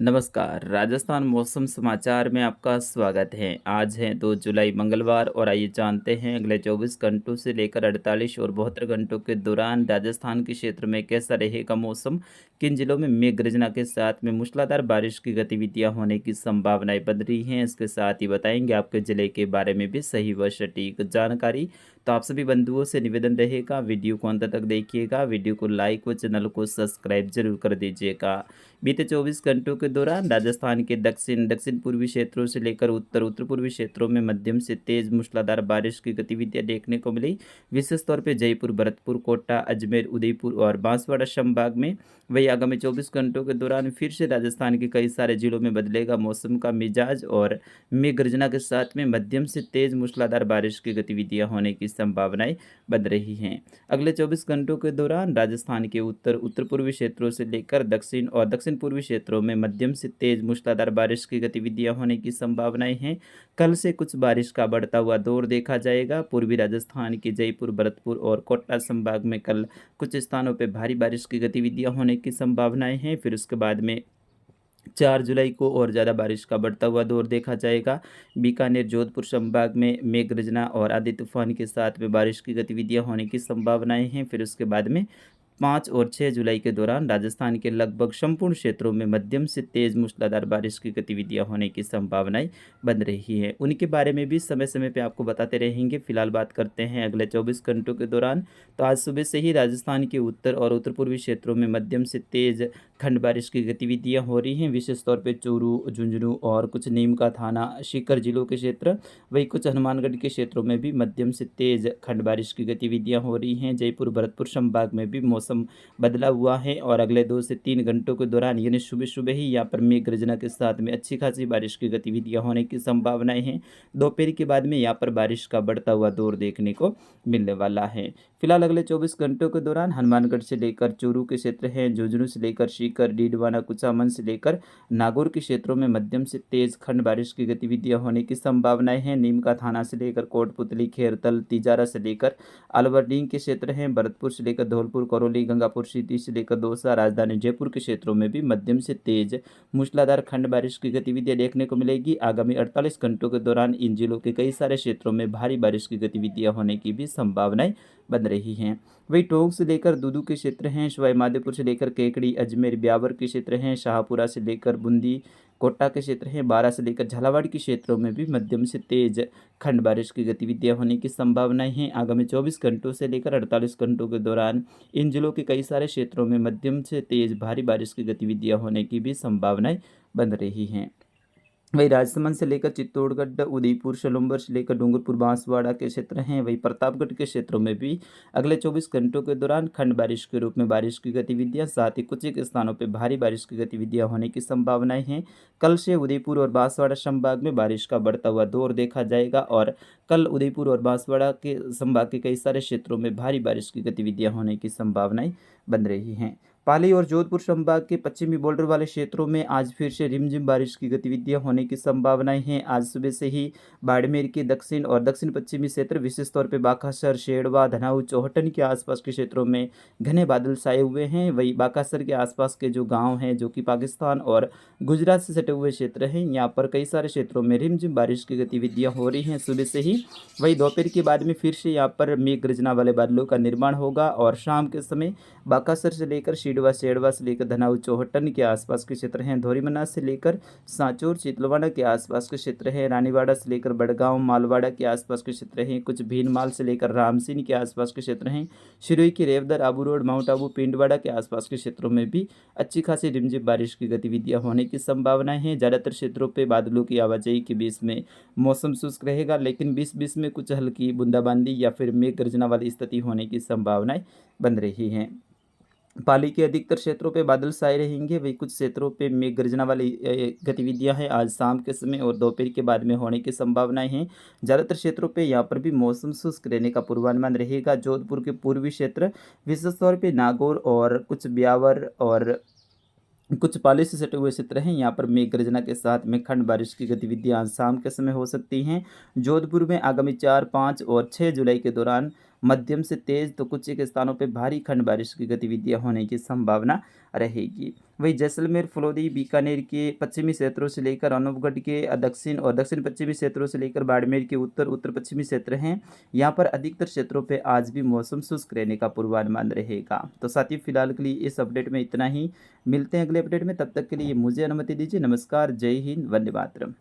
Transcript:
नमस्कार, राजस्थान मौसम समाचार में आपका स्वागत है। आज है 2 जुलाई मंगलवार और आइए जानते हैं अगले 24 घंटों से लेकर 48 और 72 घंटों के दौरान राजस्थान के क्षेत्र में कैसा रहेगा मौसम, किन जिलों में मेघ गर्जना के साथ में मूसलाधार बारिश की गतिविधियां होने की संभावनाएं बन रही हैं। इसके साथ ही बताएंगे आपके जिले के बारे में भी सही व सटीक जानकारी। तो आप सभी बंधुओं से निवेदन रहेगा, वीडियो को अंत तक देखिएगा, वीडियो को लाइक व चैनल को सब्सक्राइब जरूर कर दीजिएगा। बीते 24 घंटों के दौरान राजस्थान के दक्षिण पूर्वी क्षेत्रों से लेकर उत्तर पूर्वी क्षेत्रों में मध्यम से तेज मूसलाधार बारिश की गतिविधियां देखने को मिली। विशेष तौर पर जयपुर, भरतपुर, कोटा, अजमेर, उदयपुर और बांसवाड़ा संभाग में। वही आगामी 24 घंटों के दौरान फिर से राजस्थान के कई सारे जिलों में बदलेगा मौसम का मिजाज और मेघ गर्जना के साथ में मध्यम से तेज मूसलाधार बारिश की गतिविधियां होने की संभावनाएं बन रही हैं। अगले 24 घंटों के दौरान राजस्थान के उत्तर पूर्वी क्षेत्रों से लेकर दक्षिण पूर्वी क्षेत्रों में मध्यम से तेज मूसलाधार बारिश की गतिविधियां होने की संभावनाएं हैं। कल से कुछ बारिश का बढ़ता हुआ दौर देखा जाएगा। पूर्वी राजस्थान के जयपुर, भरतपुर और कोटा संभाग में कल कुछ स्थानों पर भारी बारिश की गतिविधियां होने की संभावनाएं हैं। फिर उसके बाद में 4 जुलाई को और ज़्यादा बारिश का बढ़ता हुआ दौर देखा जाएगा। बीकानेर, जोधपुर संभाग में मेघ गर्जना और आंधी तूफान के साथ में बारिश की गतिविधियां होने की संभावनाएं हैं। फिर उसके बाद में 5 और 6 जुलाई के दौरान राजस्थान के लगभग संपूर्ण क्षेत्रों में मध्यम से तेज मूसलाधार बारिश की गतिविधियां होने की संभावनाएं बन रही हैं। उनके बारे में भी समय समय पे आपको बताते रहेंगे। फिलहाल बात करते हैं अगले 24 घंटों के दौरान। तो आज सुबह से ही राजस्थान के उत्तर और उत्तर पूर्वी क्षेत्रों में मध्यम से तेज खंड बारिश की गतिविधियां हो रही हैं। विशेष तौर पर चूरू, झुंझुनू और कुछ नीम का थाना, सीकर जिलों के क्षेत्र, वही कुछ हनुमानगढ़ के क्षेत्रों में भी मध्यम से तेज खंड बारिश की गतिविधियां हो रही हैं। जयपुर, भरतपुर संभाग में भी मौसम बदला हुआ है और अगले 2 से 3 घंटों के दौरान यानी सुबह सुबह ही यहाँ पर मेघ गर्जना के साथ में अच्छी खासी बारिश की गतिविधियां होने की संभावनाएं हैं। दोपहर के बाद में यहाँ पर बारिश का बढ़ता हुआ दौर देखने को मिलने वाला है। फिलहाल अगले 24 घंटों के दौरान हनुमानगढ़ से लेकर चूरू के क्षेत्र हैं, झुंझुनू से लेकर सीकर, डीडवाना, कुचामन से लेकर नागौर के क्षेत्रों में मध्यम से तेज खंड बारिश की गतिविधियां होने की संभावनाएं हैं। नीम का थाना से लेकर कोटपुतली, खेरतल, तिजारा से लेकर अलवरडीह के क्षेत्र हैं, भरतपुर से लेकर धौलपुर, करौली, गंगापुर सिटी से लेकर दौसा, राजधानी जयपुर के क्षेत्रों में भी मध्यम से तेज मूसलाधार खंड बारिश की गतिविधियां देखने को मिलेगी। आगामी 48 घंटों के दौरान इन जिलों के कई सारे क्षेत्रों में भारी बारिश की गतिविधियां होने की भी संभावनाएं बन रही हैं। वही टोंक से लेकर दूदू के क्षेत्र हैं, सवाई माधोपुर से लेकर केकड़ी, अजमेर, ब्यावर के क्षेत्र हैं, शाहपुरा से लेकर बूंदी, कोटा के क्षेत्र हैं, बारा से लेकर झालावाड़ के क्षेत्रों में भी मध्यम से तेज खंड बारिश की गतिविधियां होने की संभावनाएं हैं। आगामी 24 घंटों से लेकर 48 घंटों के दौरान इन जिलों के कई सारे क्षेत्रों में मध्यम से तेज भारी बारिश की गतिविधियां होने की भी संभावनाएं बन रही हैं। वही राजसमंद से लेकर चित्तौड़गढ़, उदयपुर, सलूम्बर से लेकर डूंगरपुर, बांसवाड़ा के क्षेत्र हैं। वही प्रतापगढ़ के क्षेत्रों में भी अगले 24 घंटों के दौरान खंड बारिश के रूप में बारिश की गतिविधियां, साथ ही कुछ एक स्थानों पर भारी बारिश की गतिविधियां होने की संभावनाएं हैं। कल से उदयपुर और बांसवाड़ा संभाग में बारिश का बढ़ता हुआ दौर देखा जाएगा और कल उदयपुर और बांसवाड़ा के संभाग के कई सारे क्षेत्रों में भारी बारिश की गतिविधियां होने की संभावनाएं बन रही हैं। पाली और जोधपुर संभाग के पश्चिमी बॉर्डर वाले क्षेत्रों में आज फिर से रिमझिम बारिश की गतिविधियां होने की संभावनाएं हैं। आज सुबह से ही बाड़मेर के दक्षिण और दक्षिण पश्चिमी क्षेत्र, विशेष तौर पर बाकासर, शेड़वा, धनाऊ, चौहटन के आसपास के क्षेत्रों में घने बादल छाए हुए हैं। वही बाकासर के आसपास के जो गाँव हैं, जो कि पाकिस्तान और गुजरात से सटे हुए क्षेत्र हैं, यहाँ पर कई सारे क्षेत्रों में रिमझिम बारिश की गतिविधियाँ हो रही हैं सुबह से ही। वही दोपहर के बाद में फिर से यहाँ पर मेघ गर्जना वाले बादलों का निर्माण होगा और शाम के समय बाकासर से लेकर शिडवा, शेड़वा से लेकर धनाऊ, चौहटन के आसपास के क्षेत्र हैं, धोरीमन्ना से लेकर सांचौर, चितलवाड़ा के आसपास के क्षेत्र हैं, रानीवाड़ा से लेकर बड़गांव, मालवाड़ा के आसपास के क्षेत्र हैं, कुछ भीनमाल से लेकर रामसीन के आसपास के क्षेत्र हैं, सिरोही की रेवदर, आबू रोड, माउंट आबू, पिंडवाड़ा के आसपास के क्षेत्रों में भी अच्छी खासी रिमझिम बारिश की गतिविधियां होने की संभावनाएं हैं। ज़्यादातर क्षेत्रों पर बादलों की आवाजाही के बीच में मौसम शुष्क रहेगा, लेकिन बीच बीच में कुछ हल्की बूंदाबांदी या फिर मेघ गर्जना वाली स्थिति होने की संभावनाएं बन रही हैं। पाली के अधिकतर क्षेत्रों पे बादल छाए रहेंगे। वही कुछ क्षेत्रों पे मेघ गर्जना वाली गतिविधियां हैं आज शाम के समय और दोपहर के बाद में होने की संभावनाएं हैं। ज़्यादातर क्षेत्रों पे यहाँ पर भी मौसम शुष्क रहने का पूर्वानुमान रहेगा। जोधपुर के पूर्वी क्षेत्र, विशेष तौर पे नागौर और कुछ ब्यावर और कुछ पाली से सटे हुए क्षेत्र हैं, यहाँ पर मेघ गर्जना के साथ में खंड बारिश की गतिविधियां आज शाम के समय हो सकती हैं। जोधपुर में आगामी 4, 5 और 6 जुलाई के दौरान मध्यम से तेज़ तो कुछ एक स्थानों पे भारी खंड बारिश की गतिविधियाँ होने की संभावना रहेगी। वहीं जैसलमेर, फलौदी, बीकानेर के पश्चिमी क्षेत्रों से लेकर अनूपगढ़ के दक्षिण और दक्षिण पश्चिमी क्षेत्रों से लेकर बाड़मेर के उत्तर उत्तर पश्चिमी क्षेत्र हैं, यहाँ पर अधिकतर क्षेत्रों पे आज भी मौसम शुष्क रहने का पूर्वानुमान रहेगा। तो साथियों, फिलहाल के लिए इस अपडेट में इतना ही। मिलते हैं अगले अपडेट में, तब तक के लिए मुझे अनुमति दीजिए। नमस्कार, जय हिंद, वंदे मातरम।